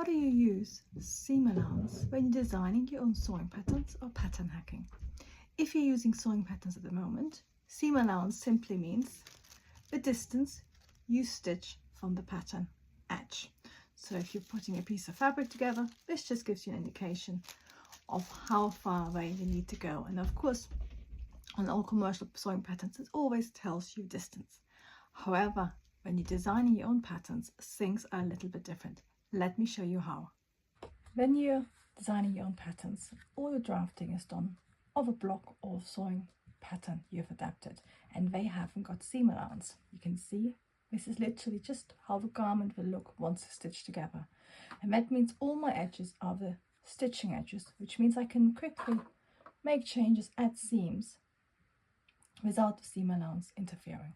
How do you use seam allowance when you're designing your own sewing patterns or pattern hacking? If you're using sewing patterns at the moment, seam allowance simply means the distance you stitch from the pattern edge. So if you're putting a piece of fabric together, this just gives you an indication of how far away you need to go. And of course, on all commercial sewing patterns, it always tells you distance. However, when you're designing your own patterns, things are a little bit different. Let me show you how. When you're designing your own patterns, all your drafting is done of a block or sewing pattern you've adapted, and they haven't got seam allowance. You can see this is literally just how the garment will look once it's stitched together. And that means all my edges are the stitching edges, which means I can quickly make changes, add seams without the seam allowance interfering.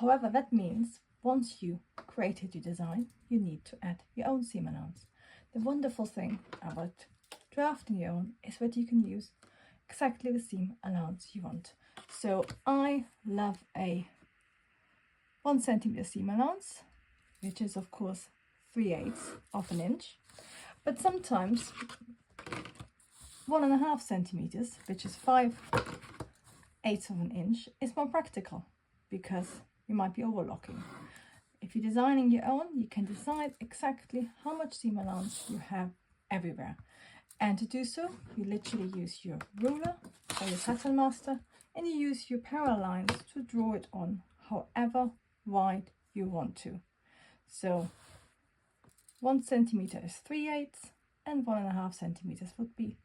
However, that means once you created your design, you need to add your own seam allowance. The wonderful thing about drafting your own is that you can use exactly the seam allowance you want. So I love a 1 centimeter seam allowance, which is of course 3/8 of an inch, but sometimes 1.5 centimeters, which is 5/8 of an inch, is more practical because you might be overlocking. If you're designing your own, you can decide exactly how much seam allowance you have everywhere. And to do so, you literally use your ruler or your pattern master, and you use your parallel lines to draw it on however wide you want to. So 1 centimeter is 3/8 and 1.5 centimeters would be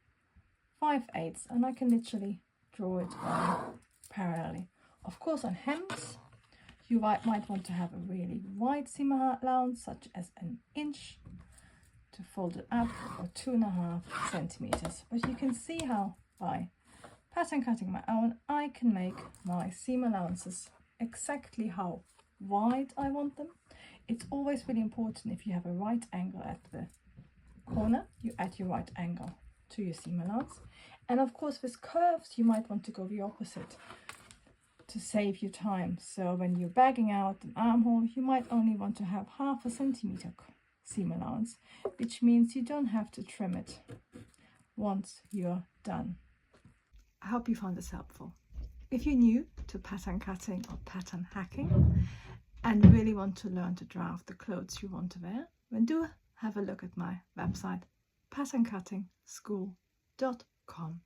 5/8, and I can literally draw it on parallelly. Of course, on hems, you might want to have a really wide seam allowance, such as an inch, to fold it up, or 2.5 centimeters. But you can see how by pattern cutting my own, I can make my seam allowances exactly how wide I want them. It's always really important, if you have a right angle at the corner, you add your right angle to your seam allowance. And of course, with curves, you might want to go the opposite to save you time. So when you're bagging out an armhole, you might only want to have 0.5 centimeter seam allowance, which means you don't have to trim it once you're done. I hope you found this helpful. If you're new to pattern cutting or pattern hacking and really want to learn to draft the clothes you want to wear, then do have a look at my website, patternCuttingSchool.com.